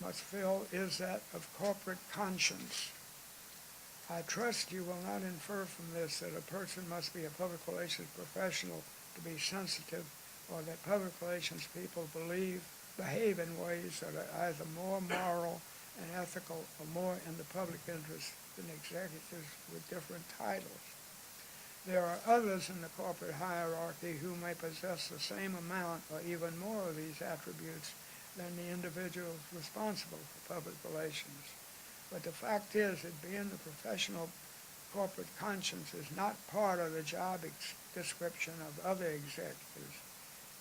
must fill is that of corporate conscience. I trust you will not infer from this that a person must be a public relations professional to be sensitive, or that public relations people behave in ways that are either more moral and ethical or more in the public interest than executives with different titles. There are others in the corporate hierarchy who may possess the same amount or even more of these attributes than the individuals responsible for public relations. But the fact is that being the professional corporate conscience is not part of the job description of other executives.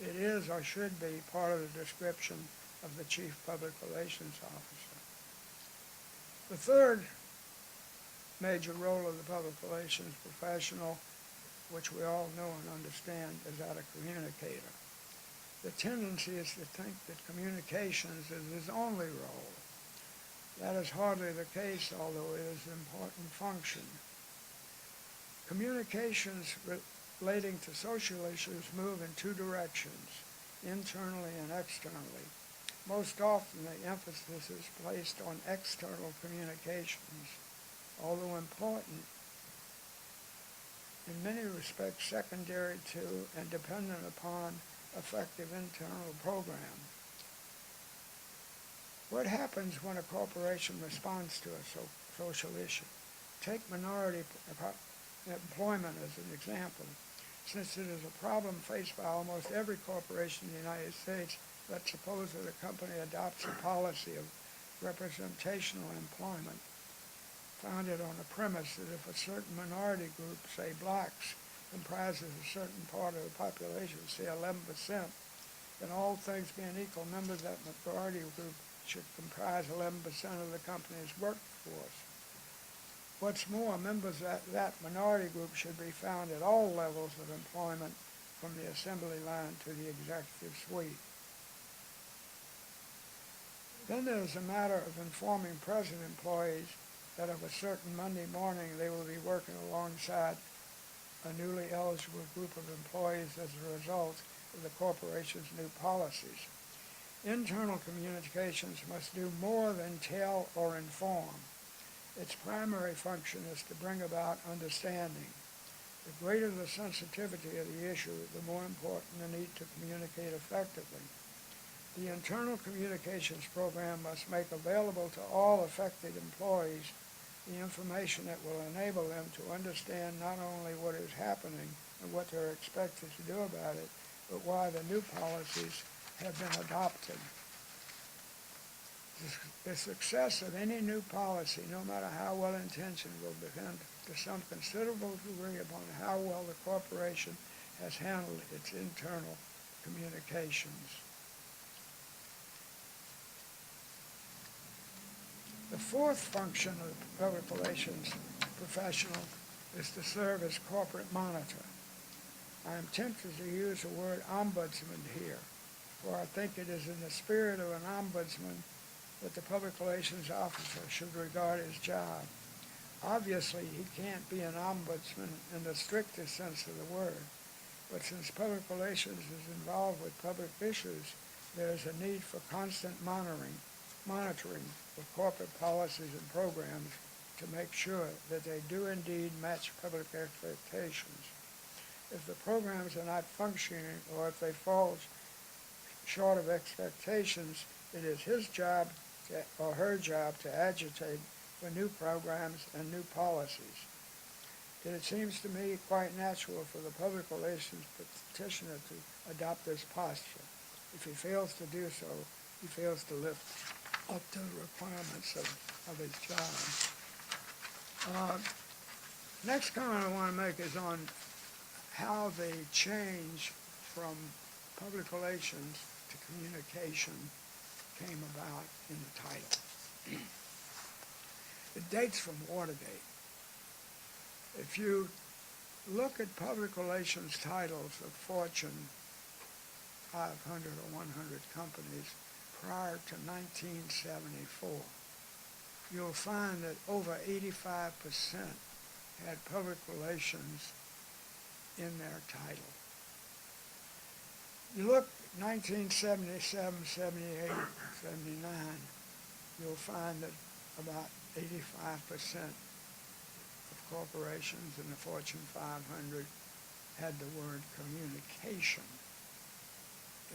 It is or should be part of the description of the Chief Public Relations Officer. The third major role of the public relations professional, which we all know and understand, is that of communicator. The tendency is to think that communications is his only role. That is hardly the case, although it is an important function. Communications relating to social issues move in two directions, internally and externally. Most often the emphasis is placed on external communications, although important, in many respects secondary to and dependent upon effective internal program. What happens when a corporation responds to a social issue? Take minority employment as an example. Since it is a problem faced by almost every corporation in the United States, let's suppose that a company adopts a policy of representational employment founded on the premise that if a certain minority group, say blacks, comprises a certain part of the population, say 11%, then all things being equal, members of that majority group should comprise 11% of the company's workforce. What's more, members of that minority group should be found at all levels of employment, from the assembly line to the executive suite. Then there's a matter of informing present employees that of a certain Monday morning they will be working alongside a newly eligible group of employees as a result of the corporation's new policies. Internal communications must do more than tell or inform. Its primary function is to bring about understanding. The greater the sensitivity of the issue, the more important the need to communicate effectively. The internal communications program must make available to all affected employees the information that will enable them to understand not only what is happening and what they're expected to do about it, but why the new policies have been adopted. The success of any new policy, no matter how well-intentioned, will depend to some considerable degree upon how well the corporation has handled its internal communications. The fourth function of the public relations professional is to serve as corporate monitor. I am tempted to use the word ombudsman here, for I think it is in the spirit of an ombudsman that the public relations officer should regard his job. Obviously, he can't be an ombudsman in the strictest sense of the word, but since public relations is involved with public issues, there is a need for constant monitoring of corporate policies and programs to make sure that they do indeed match public expectations. If the programs are not functioning or if they fall short of expectations, it is his job or her job to agitate for new programs and new policies. It seems to me quite natural for the public relations practitioner to adopt this posture. If he fails to do so, he fails to live up to the requirements of his job. Next comment I want to make is on how the change from public relations to communication came about in the title. It dates from Watergate. If you look at public relations titles of Fortune 500 or 100 companies prior to 1974, you'll find that over 85% had public relations in their title. You look 1977, 78, 79, you'll find that about 85% of corporations in the Fortune 500 had the word communication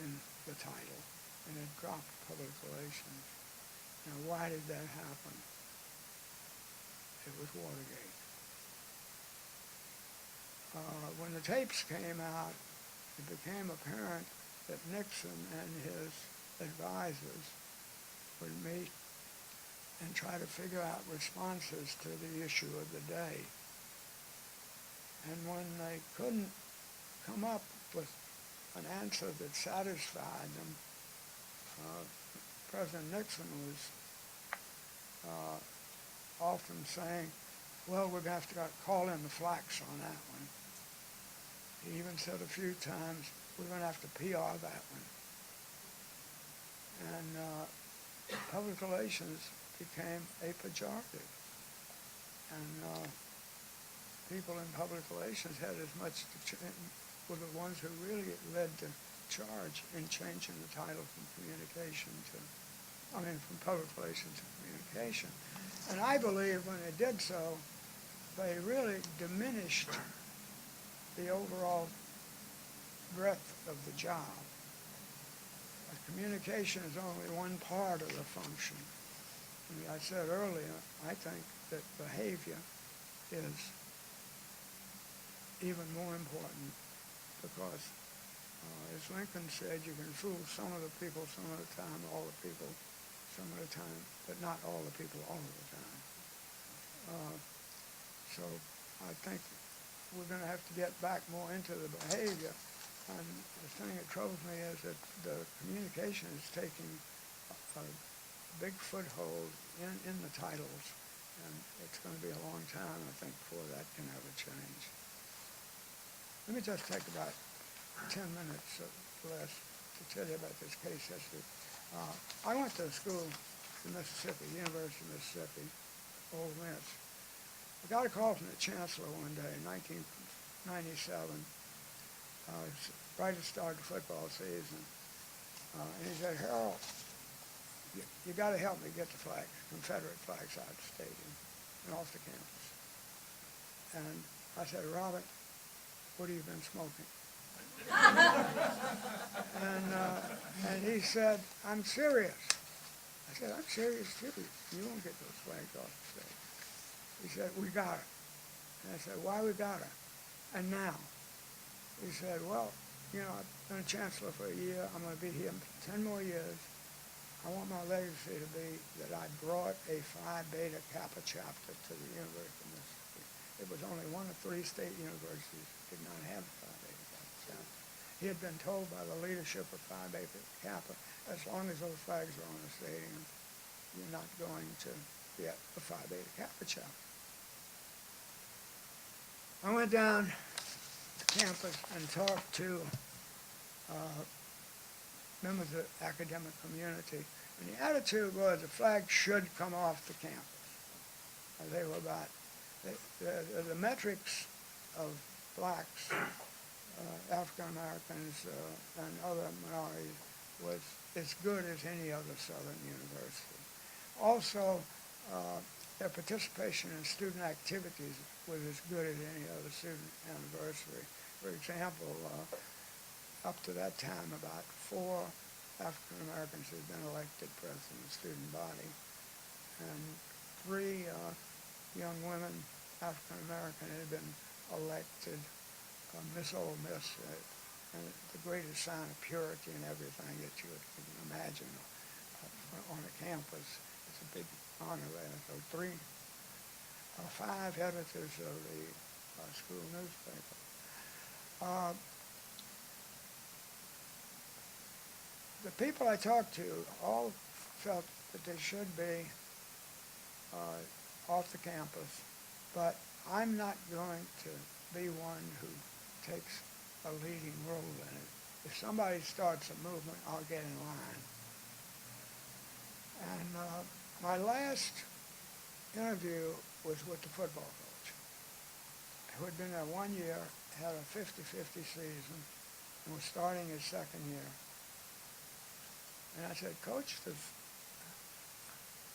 in the title, and it dropped public relations. Now, why did that happen? It was Watergate. When the tapes came out, it became apparent that Nixon and his advisors would meet and try to figure out responses to the issue of the day. And when they couldn't come up with an answer that satisfied them, President Nixon was often saying, well, we're going to have to call in the flax on that one. He even said a few times, we're going to have to PR that one. And public relations became a pejorative. And people in public relations had as much were the ones who really led the charge in changing the title from from public relations to communication. And I believe when they did so, they really diminished the overall breadth of the job. But communication is only one part of the function. I said earlier, I think that behavior is even more important because, as Lincoln said, you can fool some of the people some of the time, all the people some of the time, but not all the people all the time. So I think we're going to have to get back more into the behavior. And the thing that troubles me is that the communication is taking a big foothold in the titles, and it's going to be a long time, I think, before that can ever change. Let me just take about 10 minutes or less to tell you about this case history. I went to school in Mississippi, University of Mississippi, Ole Miss. I got a call from the chancellor one day in 1997. Right at the start of the football season. And he said, Harold, you got to help me get the flags, Confederate flags out of the stadium and off the campus. And I said, Robert, what have you been smoking? And he said, I'm serious. I said, I'm serious too. You won't get those flags off the stage. He said, we got it. And I said, why we got it? And now? He said, well, I've been a chancellor for a year. I'm going to be here 10 more years. I want my legacy to be that I brought a Phi Beta Kappa chapter to the University of Mississippi. It was only one of 3 state universities that did not have a Phi Beta Kappa chapter. He had been told by the leadership of Phi Beta Kappa, as long as those flags are on the stadium, you're not going to get a Phi Beta Kappa chapter. I went down to campus and talked to members of the academic community, and the attitude was the flag should come off the campus. They were about the metrics of blacks, African Americans, and other minorities was as good as any other Southern university. Also, their participation in student activities was as good as any other student anniversary. For example, up to that time, about 4 African Americans had been elected president of the student body, and 3 young women, African American, had been elected Miss Ole Miss, and the greatest sign of purity and everything that you can imagine on a campus. It's a big honor there. So 5 editors of the school newspaper. The people I talked to all felt that they should be off the campus, but I'm not going to be one who takes a leading role in it. If somebody starts a movement, I'll get in line. And my last interview was with the football coach, who had been there 1 year, had a 50-50 season, and was starting his 2nd year. And I said, Coach,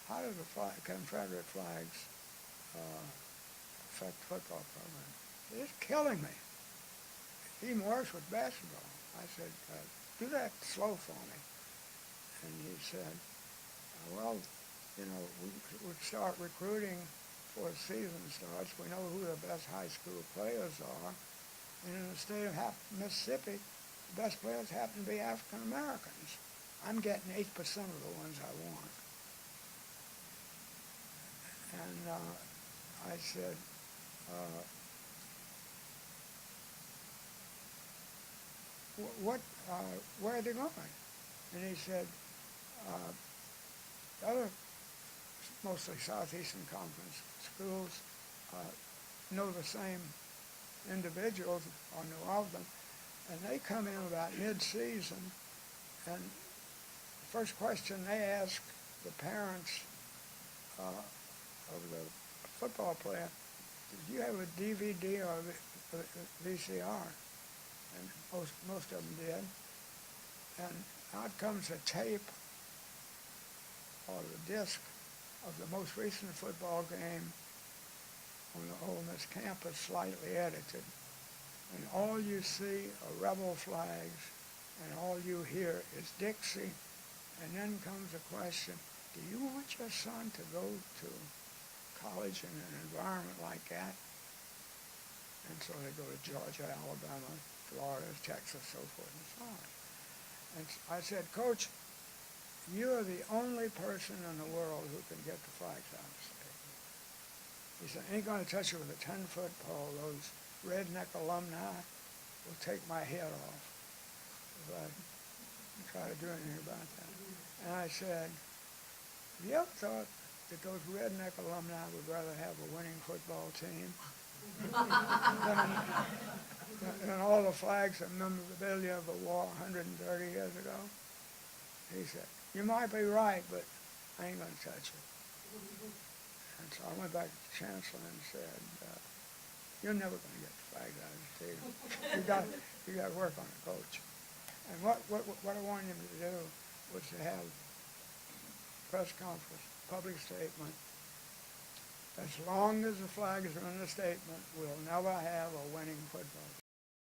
how do the Confederate flags affect the football program? It's killing me. Even worse with basketball. I said, do that slow for me. And he said, well, we would start recruiting before the season starts. We know who the best high school players are. And in the state of Mississippi, the best players happen to be African Americans. I'm getting 8% of the ones I want. And I said, where are they going? And he said, other, mostly Southeastern Conference schools, know the same individuals or know of them, and they come in about mid-season, and the first question they ask the parents of the football player, did you have a DVD or a VCR? And most of them did. And out comes a tape or the disc of the most recent football game on the Ole Miss campus, slightly edited. And all you see are rebel flags, and all you hear is Dixie. And then comes the question, do you want your son to go to college in an environment like that? And so they go to Georgia, Alabama, Florida, Texas, so forth and so on. And I said, Coach, you're the only person in the world who can get the flags out of the state. He said, ain't going to touch it with a 10-foot pole. Those redneck alumni will take my head off if I try to do anything about that. And I said, have you ever thought that those redneck alumni would rather have a winning football team than all the flags and memorabilia of the war 130 years ago? He said, you might be right, but I ain't going to touch it. And so I went back to the chancellor and said, you're never going to get the flag out of the stadium. You got to work on it, Coach. And what I wanted him to do was to have press conference, public statement. As long as the flag is in the statement, we'll never have a winning football